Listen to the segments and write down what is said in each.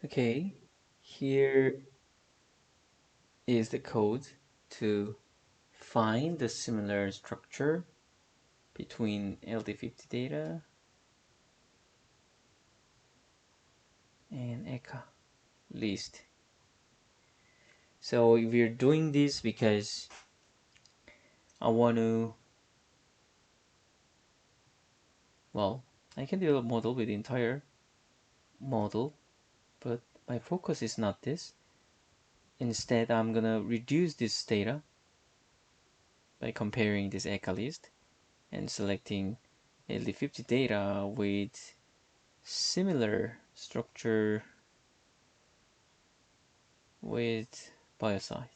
Okay, here is the code to find the similar structure between LD50 data and ECA list. So we're doing this because I want to, well, I can do a model with the entire model, but my focus is not this. Instead, I'm gonna reduce this data by comparing this ECA list and selecting LD50 data with similar structure with biocide.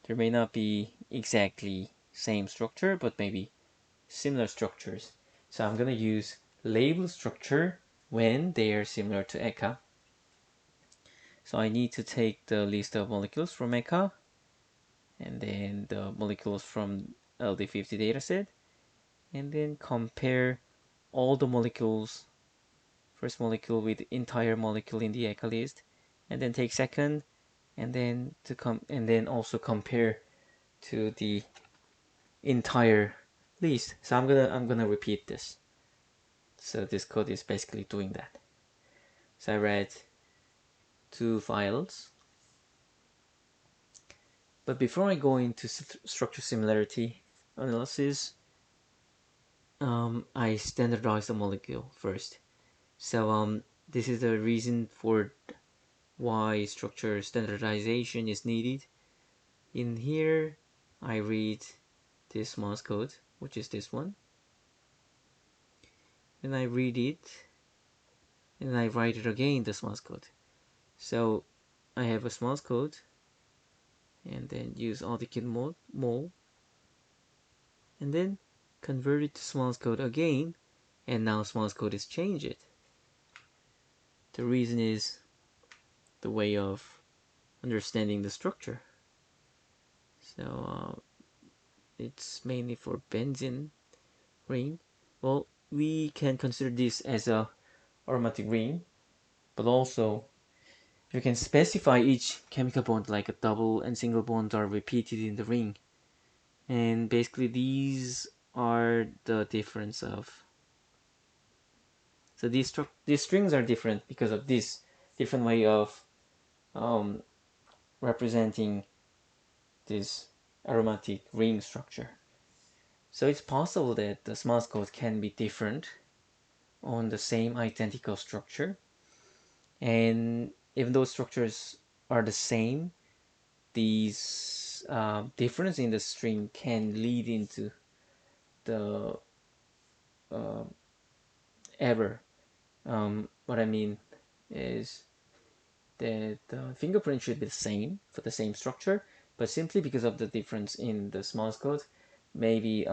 There may not be exactly same structure, but maybe similar structures. So I'm going to use label structure when they are similar to ECA. So I need to take the list of molecules from ECA and then the molecules from LD50 dataset and then compare all the molecules, first molecule with entire molecule in the ECA list, and then take second and then also compare to the entire list. So I'm gonna repeat this. So this code is basically doing that. So I read two files, but before I go into structure similarity analysis, I standardize the molecule first. So this is the reason for why structure standardization is needed. In here, I read this mouse code, which is this one, and I read it, and I write it again, the mouse code. So I have a mouse code, and then use AutoKit mode, and then convert it to mouse code again, and now mouse code is changed. The reason is the way of understanding the structure. So it's mainly for benzene ring. Well, we can consider this as a aromatic ring, but also you can specify each chemical bond like a double and single bond are repeated in the ring. And basically these are the difference of, so these strings are different because of this different way of um, representing this aromatic ring structure. So it's possible that the small code can be different on the same identical structure, and even though structures are the same, these difference in the string can lead into the uh, error. What I mean is that the fingerprint should be the same for the same structure, but simply because of the difference in the Morse code, maybe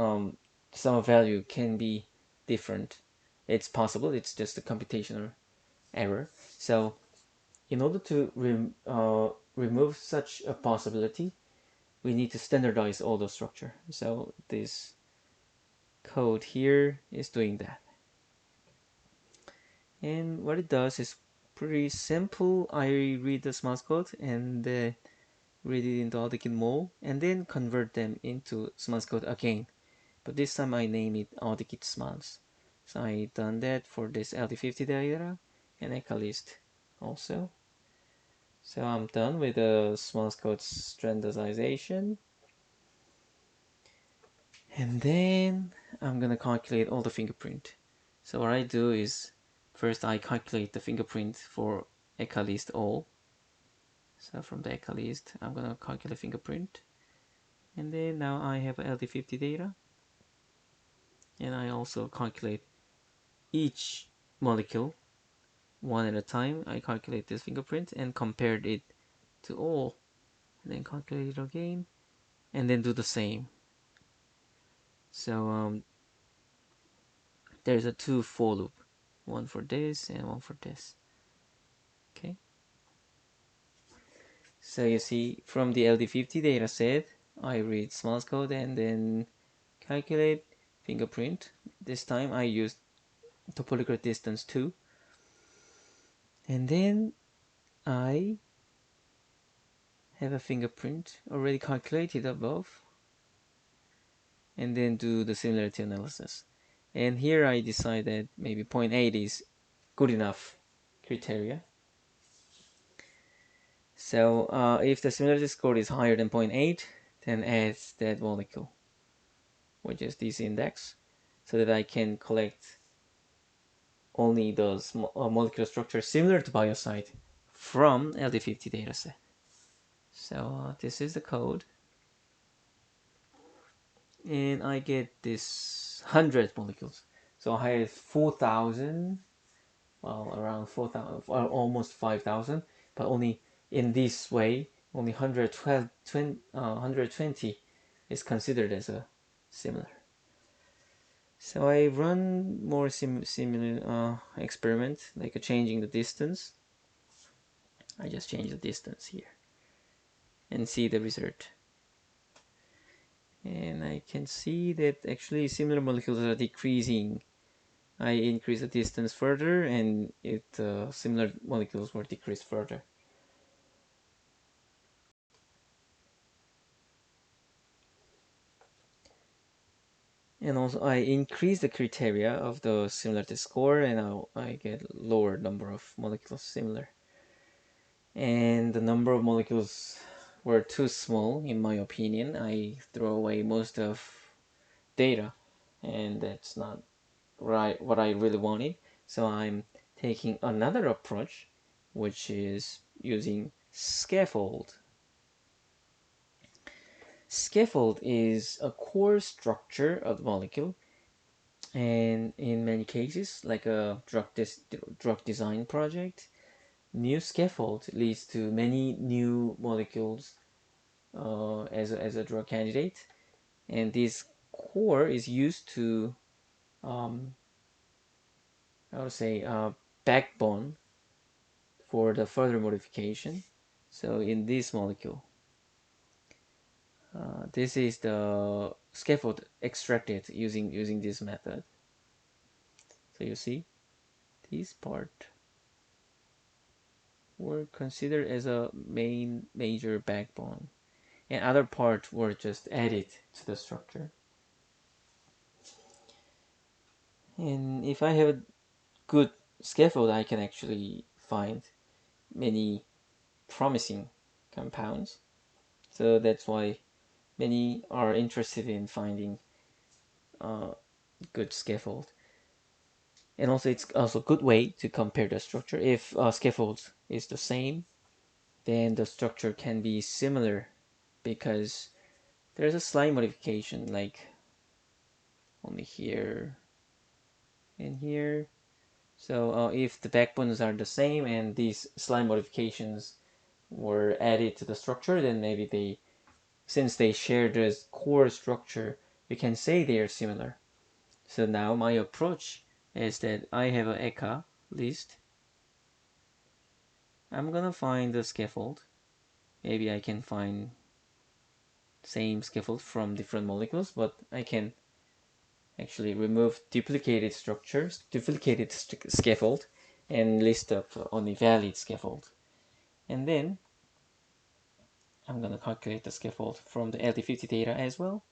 some value can be different. It's possible. It's just a computational error. So in order to remove such a possibility, we need to standardize all the structure. So this code here is doing that. And what it does is pretty simple. I read the source code and read it into AutoKit mode and then convert them into Smalls code again. But this time I name it AutoKit Smalls. So I done that for this LD50 data and ECAList also. So I'm done with the Smalls code standardization. And then I'm gonna calculate all the fingerprint. So what I do is first I calculate the fingerprint for ECAList all. So from the ECAList I'm gonna calculate fingerprint. And then now I have LD50 data, and I also calculate each molecule one at a time. I calculate this fingerprint and compared it to all, and then calculate it again, and then do the same. So there's a two for loop, one for this and one for this. Okay. So you see from the LD50 data set, I read Smalls code and then calculate fingerprint. This time I used topological distance 2. And then I have a fingerprint already calculated above, and then do the similarity analysis. And here I decide that maybe 0.8 is good enough criteria. So if the similarity score is higher than 0.8, then add that molecule, which is this index, so that I can collect only those molecular structures similar to biocide from LD50 dataset. So this is the code, and I get this 100 molecules. So I have 4,000, well, around 4,000, almost 5,000, but only in this way, only 120 is considered as a similar. So I run more similar experiment, like changing the distance. I just change the distance here and see the result. And I can see that actually similar molecules are decreasing. I increase the distance further, and similar molecules were decreased further. And also I increase the criteria of the similarity score, and I get lower number of molecules similar. And the number of molecules were too small, in my opinion. I throw away most of data, and that's not right what I really wanted. So I'm taking another approach, which is using scaffold. Scaffold is a core structure of the molecule, and in many cases, like a drug design project, new scaffold leads to many new molecules as a drug candidate, and this core is used to I would say backbone for the further modification. So in this molecule, this is the scaffold extracted using this method. So you see, this part were considered as a major backbone, and other parts were just added to the structure. And if I have a good scaffold, I can actually find many promising compounds. So that's why many are interested in finding good scaffold. And also it's also a good way to compare the structure. If scaffold is the same, then the structure can be similar, because there's a slight modification, like only here and here. So if the backbones are the same and these slight modifications were added to the structure, then maybe since they share this core structure, we can say they are similar. So now my approach is that I have an ECA list. I'm gonna find the scaffold. Maybe I can find same scaffold from different molecules, but I can actually remove duplicated structures, duplicated scaffold, and list up only valid scaffold. And then I'm gonna calculate the scaffold from the LD50 data as well,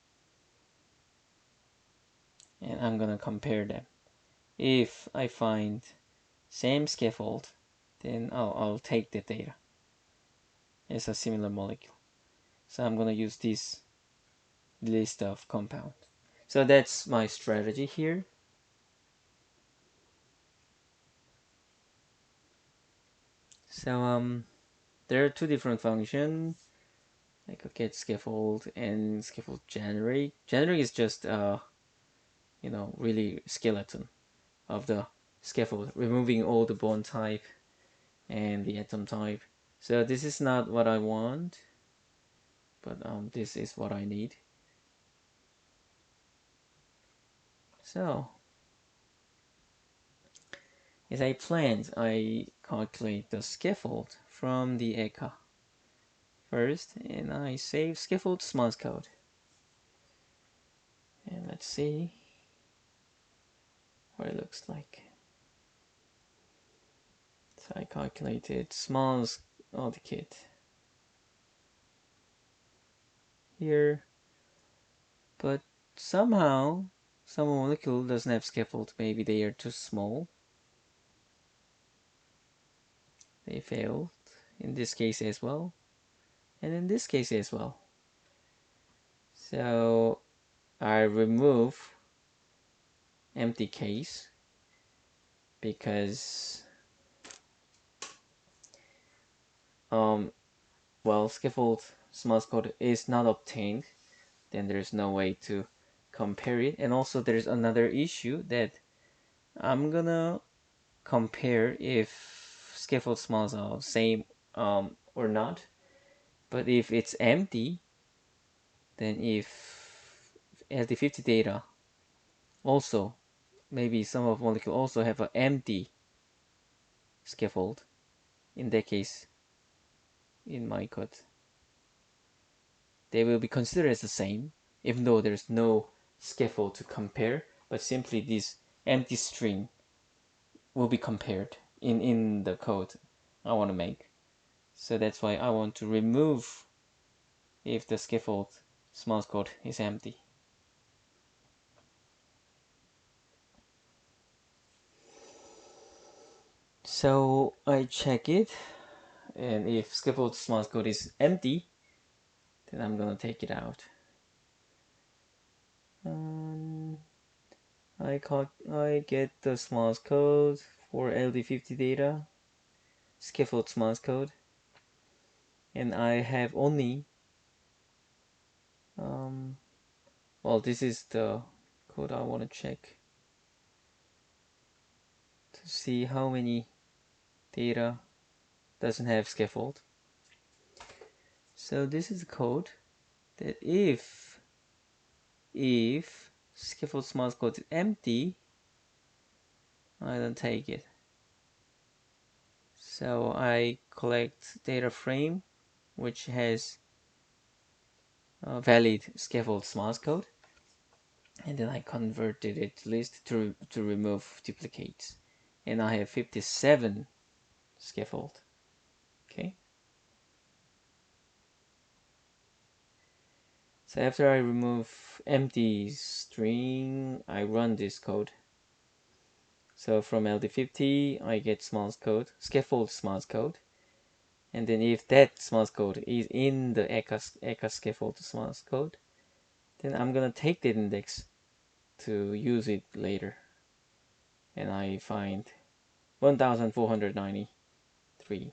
and I'm gonna compare them. If I find same scaffold, then I'll take the data as a similar molecule. So I'm gonna use this list of compound. So that's my strategy here. So there are two different functions, like a get scaffold and scaffold generate. Generate is just really skeleton of the scaffold, removing all the bond type and the atom type. So this is not what I want, but this is what I need. So as I planned, I calculate the scaffold from the ECA first, and I save scaffold smart code. And let's see what it looks like. So I calculated smallest of the kit here, but somehow some molecule doesn't have scaffold. Maybe they are too small. They failed in this case as well, and in this case as well. So I remove empty case because well, scaffold source code is not obtained, then there's no way to compare it. And also there's another issue that I'm gonna compare if scaffold smalls are same or not. But if it's empty, then if LD50 data also, maybe some of molecule also have an empty scaffold, in that case, in my code, they will be considered as the same, even though there's no scaffold to compare, but simply this empty string will be compared in the code I want to make. So that's why I want to remove if the scaffold source code is empty. So I check it, and if scaffold source code is empty, then I'm gonna take it out. I get the source code for LD50 data, scaffold source code, and I have only well, this is the code I want to check to see how many data doesn't have scaffold. So this is the code that if scaffold source code is empty, I don't take it. So I collect data frame which has valid scaffold source code, and then I converted it to list to remove duplicates, and I have 57 scaffold. Okay. So after I remove empty string, I run this code. So from LD50, I get scaffold source code. And then if that source code is in the ECA scaffold source code, then I'm gonna take that index to use it later. And I find 1493.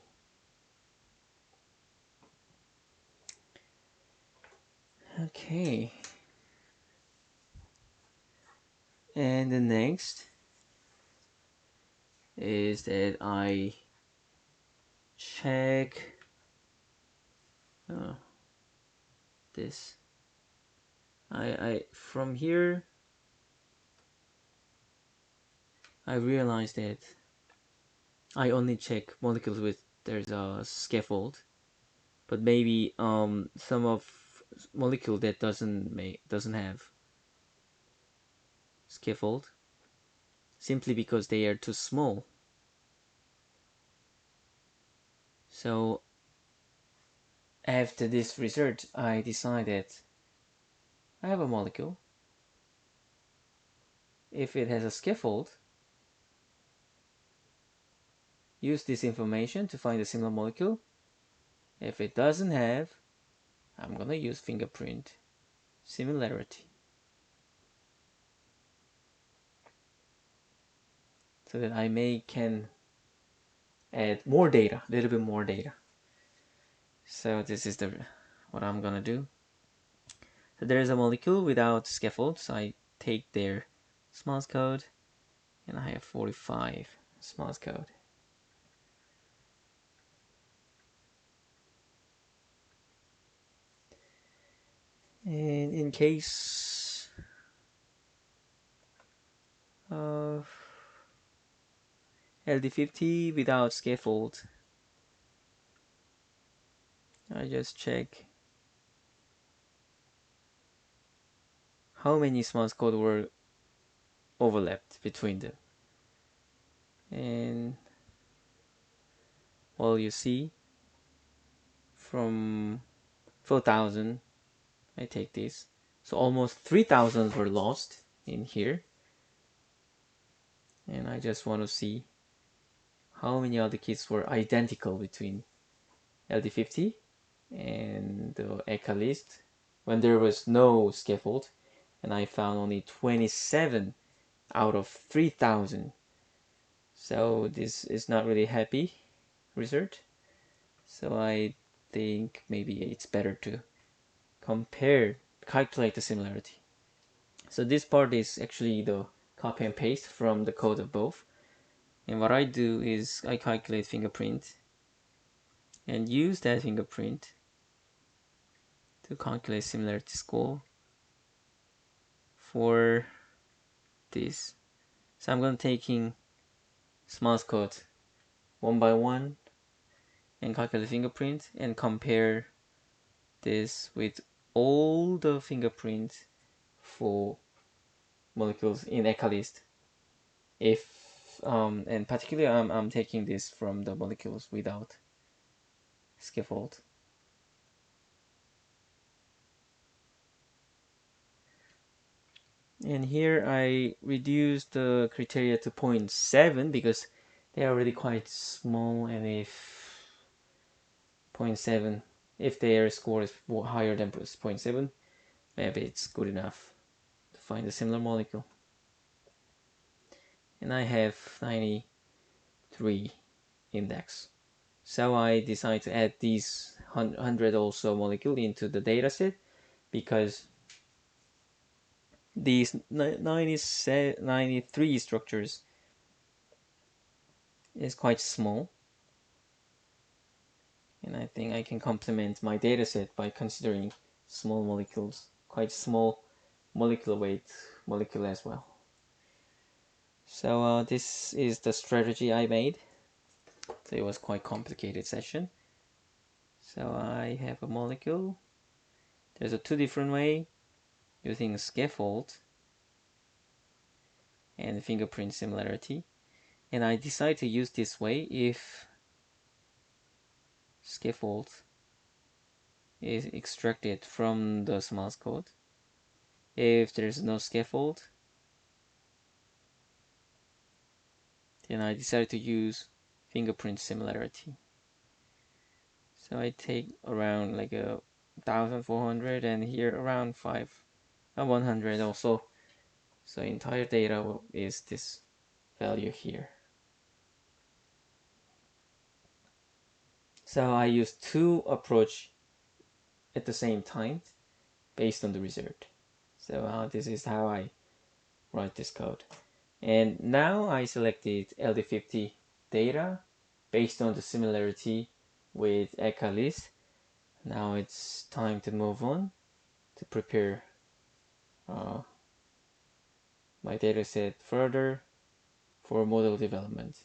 Okay. And the next is that I check this. I from here I realized that I only check molecules with there's a scaffold, but maybe some of molecule that doesn't have scaffold simply because they are too small. So after this research, I decided I have a molecule. If it has a scaffold, use this information to find a similar molecule. If it doesn't have, I'm gonna use fingerprint similarity so that I can add more data, a little bit more data. So this is what I'm gonna do. So there is a molecule without scaffold, so I take their source code, and I have 45 source code. And in case of LD50 without scaffold, I just check how many source code were overlapped between them. And Well, you see, from 4,000, I take this. So almost 3,000 were lost in here. And I just want to see how many other kits were identical between LD50 and the ECHA list when there was no scaffold. And I found only 27 out of 3,000. So this is not really happy result. So I think maybe it's better to calculate the similarity. So this part is actually the copy and paste from the code of both. And what I do is I calculate fingerprint and use that fingerprint to calculate similarity score for this. So I'm going to taking small code one by one and calculate fingerprint and compare this with all the fingerprints for molecules in ECHA list. If and particularly I'm taking this from the molecules without scaffold. And here I reduced the criteria to 0.7 because they are already quite small, and if 0.7, if their score is higher than 0.7, maybe it's good enough to find a similar molecule. And I have 93 index. So I decided to add these 100 also molecule into the dataset because these 93 structures is quite small, and I think I can complement my dataset by considering small molecules, quite small molecular weight molecule as well. So this is the strategy I made. So it was quite complicated session. So I have a molecule. There's a two different way using a scaffold and fingerprint similarity. And I decide to use this way if scaffold is extracted from the source code. If there's no scaffold, then I decided to use fingerprint similarity. So I take around like 1,400 and here around 100 also. So entire data is this value here. So I use two approach at the same time based on the result. So this is how I write this code. And now I selected LD50 data based on the similarity with ECHA list. Now it's time to move on to prepare my dataset further for model development.